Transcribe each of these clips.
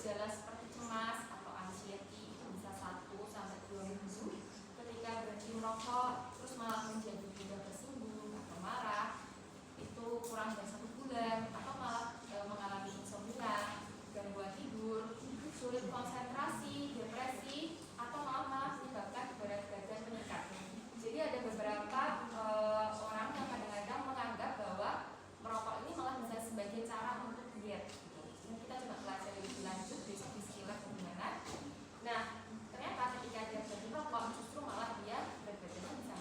gejala seperti cemas atau anxiety itu bisa 1 sampai 2 minggu. Ketika berhenti merokok terus malah menjadi mudah tersinggung atau marah, itu kurang dari 1 bulan, atau malah mengalami insomnia, gangguan tidur, sulit konsentrasi, depresi, atau malah menyebabkan berat badan meningkat. Jadi ada beberapa orang yang kadang-kadang menganggap bahwa merokok ini malah bisa sebagai cara untuk diet. Nah, kita coba pelajari lebih lanjut besok di sekilas bagaimana. Nah, ternyata ketika dia berhenti merokok justru malah dia berat badannya bisa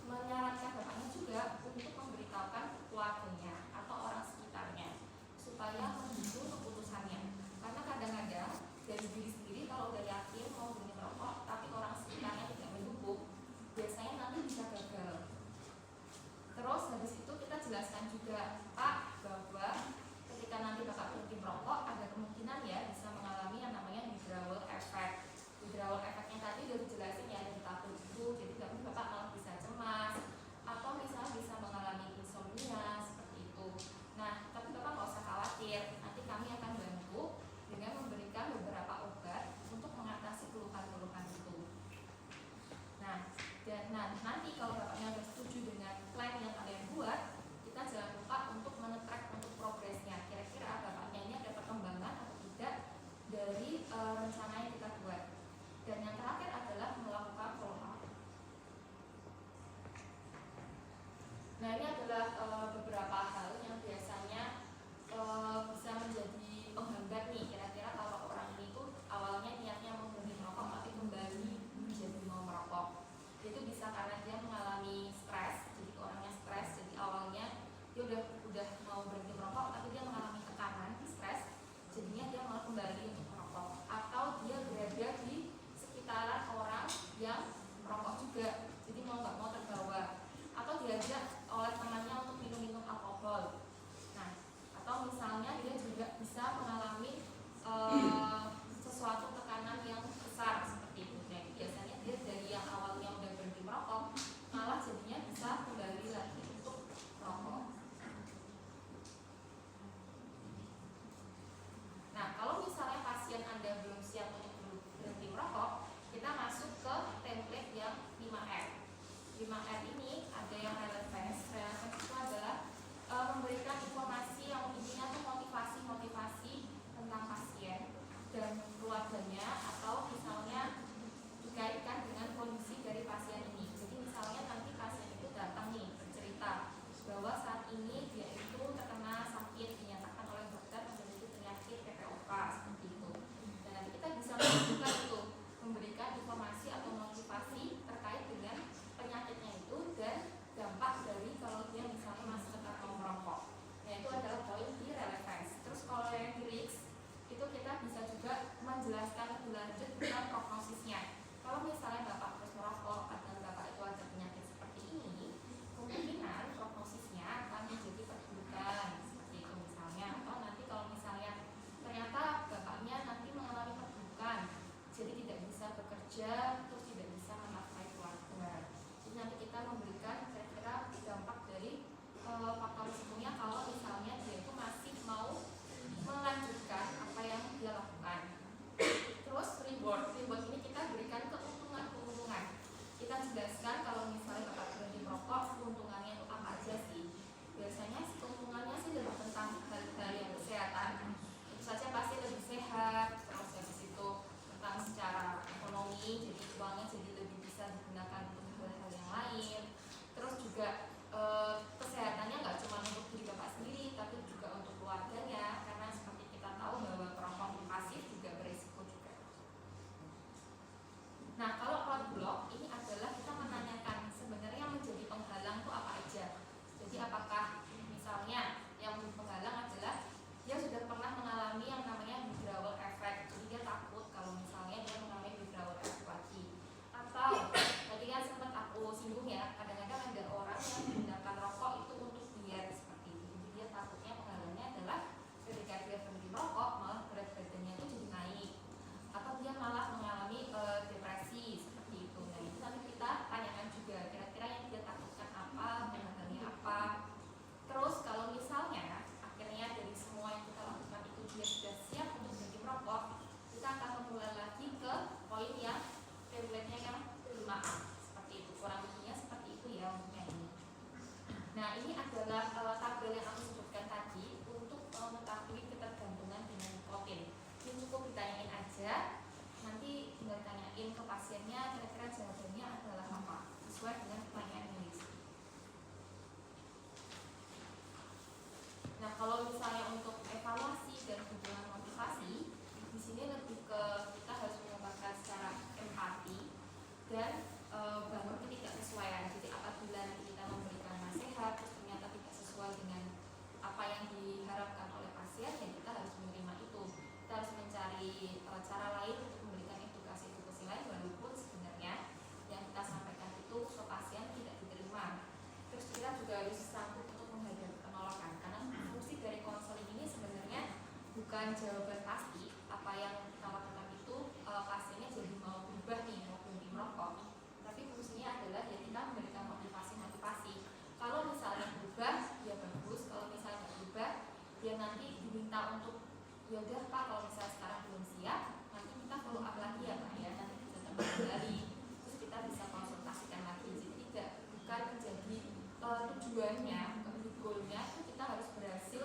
menyarankan bapaknya juga untuk memberitahukan keluarganya atau orang sekitarnya supaya mendukung keputusannya. Karena kadang-kadang dari diri sendiri kalau udah yakin mau berhenti merokok tapi orang sekitarnya tidak mendukung, biasanya nanti bisa gagal. Terus habis itu kita jelaskan juga, Pak, bahwa ketika nanti bapak berhenti merokok ada kemungkinan ya bisa mengalami yang namanya withdrawal effect. Withdrawal effect-nya tadi udah dijelasin ya dari tabel itu, jadi bapak malah bisa cemas atau misalnya bisa mengalami insomnia seperti itu. Nah, tapi bapak nggak usah khawatir, nanti kami akan bantu dengan memberikan beberapa obat untuk mengatasi keluhan-keluhan itu. Nah, dan nanti kalau bapaknya sudah setuju dengan plan yang kalian buat, kita jangan lupa untuk men-track untuk progresnya. Kira-kira bapaknya ini ada perkembangan atau tidak dari rencana yang kita buat. Dan yang terakhir adalah melakukan follow up. Nah, ini adalah beberapa hal yang biasanya bisa menjadi penghambat nih. Kira-kira kalau orang ini tuh awalnya niatnya mau berhenti merokok tapi kembali menjadi mau merokok, itu bisa karena dia mengalami stres. Jadi orangnya stres, jadi awalnya dia udah mau berhenti merokok tapi dia mengalami tekanan, stres, jadinya dia malah kembali untuk merokok. Atau dia berada di sekitaran orang yang merokok juga, jadi mau nggak mau terbawa. Atau diajak oleh temannya untuk minum-minum alkohol. Nah, atau misalnya dia juga bisa mengalami sesuatu tekanan yang besar seperti itu. Nah, biasanya dia dari yang awalnya udah berhenti merokok malah jadinya bisa kembali lagi untuk merokok. Nah, kalau misalnya pasien Anda belum siap untuk berhenti merokok, kita masuk ke template yang 5R. 5R ini ada yang relevance. Relevance itu adalah memberikan informasi yang intinya itu motivasi tentang pasien dan keluarganya, atau misalnya dikaitkan dengan kondisi dari pasien ini. Jadi misalnya nanti pasien itu datang nih bercerita bahwa saat ini dia itu terkena sakit, dinyatakan oleh dokter memiliki penyakit PPOK seperti itu. Dan nanti kita bisa menunjukkan itu, memberikan informasi atau motivasi terkait dengan penyakitnya itu dan dampak dari kalau dia misalnya masih tetap mau merokok. Nah, itu adalah poin di relevance. Terus kalau yang di risk itu kita bisa juga menjelaskan lebih lanjut juga harus sanggup untuk menghadapi penolakan, karena fungsi dari konseling ini sebenarnya bukan jawaban pasti apa yang kita lakukan itu pasiennya jadi mau berubah nih, mau berhenti merokok, tapi fungsinya adalah ya kita memberikan motivasi. Kalau misalnya berubah ya bagus, kalau misalnya nggak berubah dia nanti diminta untuk ya udah Pak, kalau misalnya sekarang belum siap nanti kita follow up lagi ya Pak ya, nanti bisa kembali terus kita bisa konsultasikan lagi. Jadi bukan menjadi tujuannya, bukan goalnya itu kita harus berhasil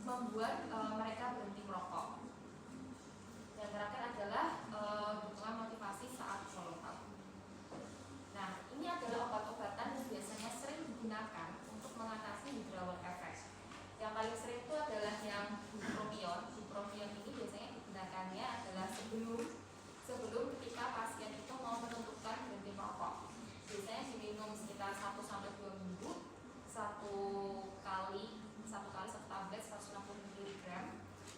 membuat mereka berhenti merokok. Yang terakhir adalah dukungan motivasi saat follow up. Nah, ini adalah obat-obatan yang biasanya sering digunakan untuk mengatasi withdrawal effect. Yang paling sering itu adalah yang bupropion. Bupropion ini biasanya digunakannya adalah sebelum ketika pasien itu mau menentukan berhenti merokok. Biasanya diminum sekitar 1-2 minggu, satu kali satu tablet 160 mg,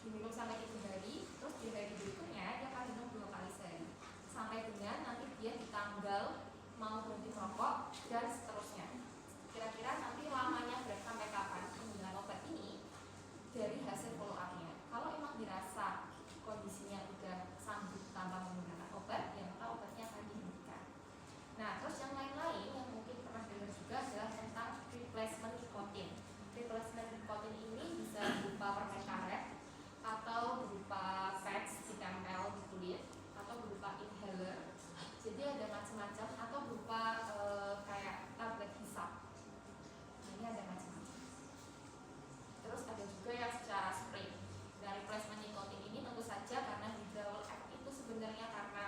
diminum sampai 3 hari, terus di hari berikutnya dia akan minum 2 kali sehari, sampai dengan nanti dia di tanggal mau berhenti merokok dan seterusnya. Kira-kira nanti lamanya sampai kapan penggunaan obat ini dari hasil follow up-nya. Kalau memang dirasa kondisinya udah sanggup tanpa menggunakan obat, ya maka obatnya akan dihentikan. Nah, terus yang lain-lain yang mungkin pernah dengar juga adalah tentang replacement nikotin. Replacement nikotin ini bisa berupa permen karet atau berupa patch ditempel di kulit atau berupa inhaler. Jadi ada macam-macam, atau berupa kayak tablet hisap. Nah, ini ada macam-macam. Terus ada juga yang secara spray. Nah, replacement nikotin ini tentu saja karena withdrawal effect itu sebenarnya karena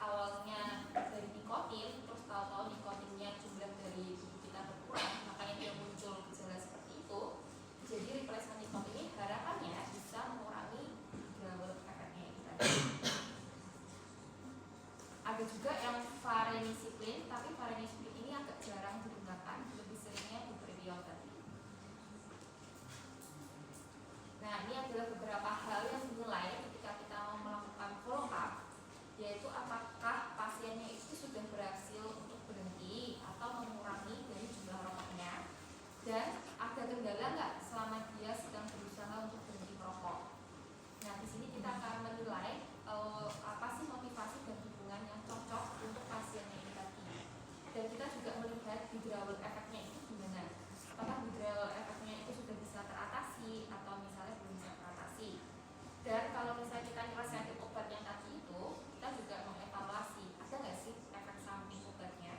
awalnya dari nikotin, terus tahu-tahu nikotinnya jumlah dari tubuh kita berkurang, makanya dia muncul gejala seperti itu. Jadi replacement nikotin ini harapannya bisa mengurangi withdrawal effect-nya itu tadi. Ada juga yang varenicline, tapi varenicline ini agak jarang digunakan, lebih seringnya bupropion tadi. Nah, ini adalah beberapa hal yang dinilai ketika kita mau melakukan follow up, yaitu apakah pasiennya itu sudah berhasil untuk berhenti atau mengurangi dari jumlah rokoknya, dan ada kendala nggak selama dia sedang berusaha untuk berhenti merokok. Nah, di sini kita akan menilai apa sih motivasi dan dukungan yang cocok untuk pasiennya ini tadi. Dan kita juga melihat withdrawal effect-nya itu gimana. Apakah withdrawal effect-nya itu sudah bisa teratasi atau misalnya belum bisa teratasi. Dan kalau misalnya kita nyelesain obat yang tadi itu, kita juga mengevaluasi ada nggak sih efek samping obatnya.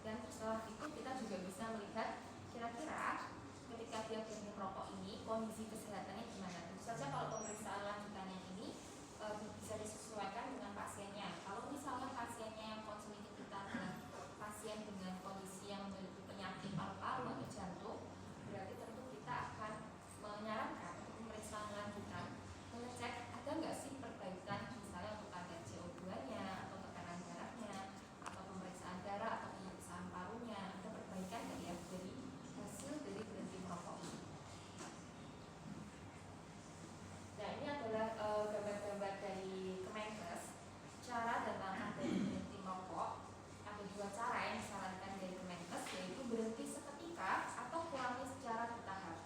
Dan setelah itu kita juga bisa melihat kira-kira ketika dia berhenti merokok ini kondisi kesehatannya gimana. Tentu saja kalau pemeriksaan lanjutannya ini bisa disesuaikan dengan pasiennya. Kalau misalnya pasiennya yang konseling kita adalah pasien dengan kondisi yang memiliki penyakit paru-paru atau jantung, berarti tentu kita akan menyarankan pemeriksaan lanjutan mengecek ada nggak sih perbaikan, misalnya untuk kadar CO2-nya atau tekanan darahnya atau pemeriksaan darah atau pemeriksaan parunya, ada perbaikan nggak ya dari hasil dari berhenti merokok ini. Nah, ini adalah gambar-gambar dari Kemenkes, cara dan langkah dari berhenti merokok. Ada 2 cara yang disarankan dari Kemenkes, yaitu berhenti seketika atau kurangi secara bertahap.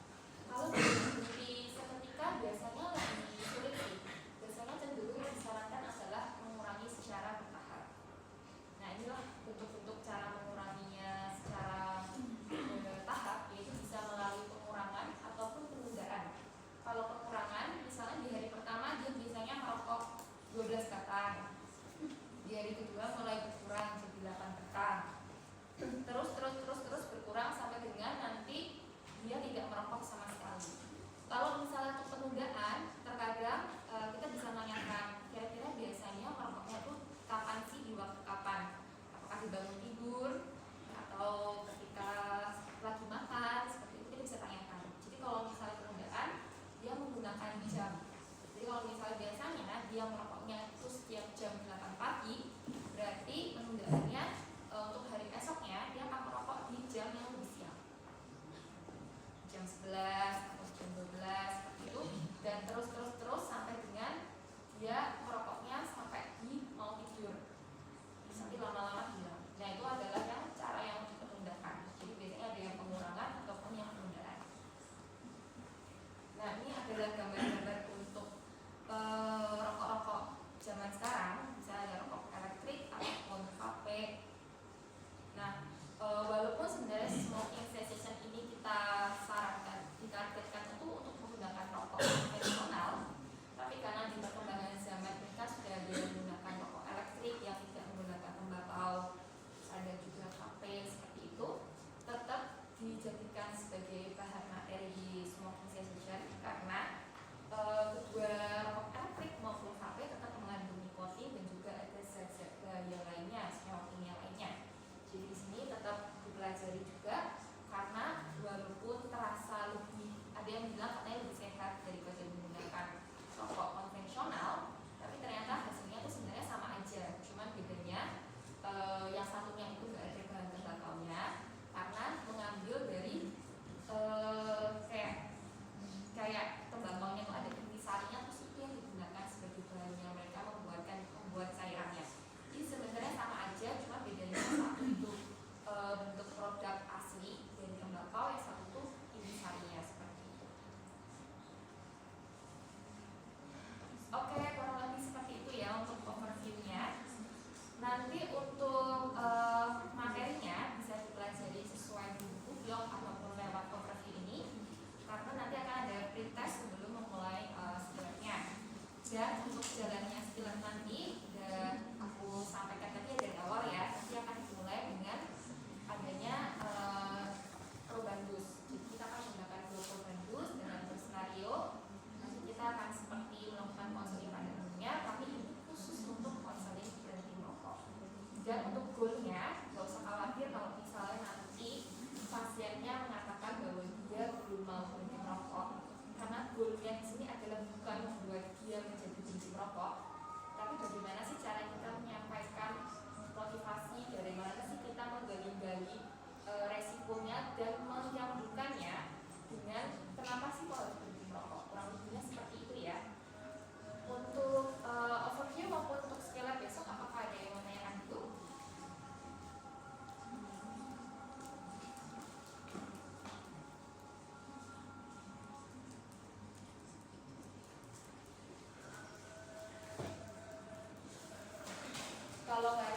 Kalau berhenti seketika biasanya lebih sulit sih. Biasanya cenderung yang disarankan adalah mengurangi secara bertahap. Nah, inilah bentuk-bentuk cara menguranginya secara bertahap, yaitu bisa melalui pengurangan ataupun penundaan. Kalau pengurangan, misalnya di hari pertama dia biasanya merokok 12 batang, di hari kedua mulai berkurang jadi 8 batang, terus berkurang sampai dengan nanti dia tidak merokok sama sekali. Kalau misalnya untuk penundaan, terkadang kita bisa menanyakan kira-kira biasanya merokoknya itu kapan sih, di waktu kapan? Apakah di bangun yang satunya itu nggak ada bahan tembakaunya, karena mengambil dari kayak tembakaunya itu ada intisarinya, terus itu yang digunakan sebagai bahannya mereka membuat cairannya. Jadi sebenarnya sama aja, cuma bedanya satu itu bentuk produk asli dari tembakau, yang satu itu intisarinya seperti itu. Oke, kurang lebih seperti itu ya untuk overview-nya. Nanti untuk materinya bisa dipelajari sesuai buku blog ataupun lewat overview ini, karena nanti akan ada pretest sebelum memulai skilletnya. Dan untuk jalannya skillet nanti, dan aku sampaikan tadi dari awal ya, nanti akan dimulai dengan adanya probandus. Jadi kita akan menggunakan dua probandus dengan berskenario. Nanti kita akan seperti melakukan konseling pada umumnya, tapi ini khusus untuk konseling berhenti merokok. Dan untuk goalnya, nggak usah khawatir kalau misalnya nanti pasiennya mengatakan bahwa dia belum mau berhenti merokok, karena goalnya di sini adalah bukan membuat dia menjadi benci merokok, tapi bagaimana sih cara kita menyampaikan motivasi, dari mana sih kita menggali-gali resikonya dan menyambungkannya dengan kenapa sih kok harus berhenti merokok. Kurang lebihnya seperti itu ya. Untuk overview maupun untuk skillet besok, apakah ada yang menanyakan itu? Kalau nggak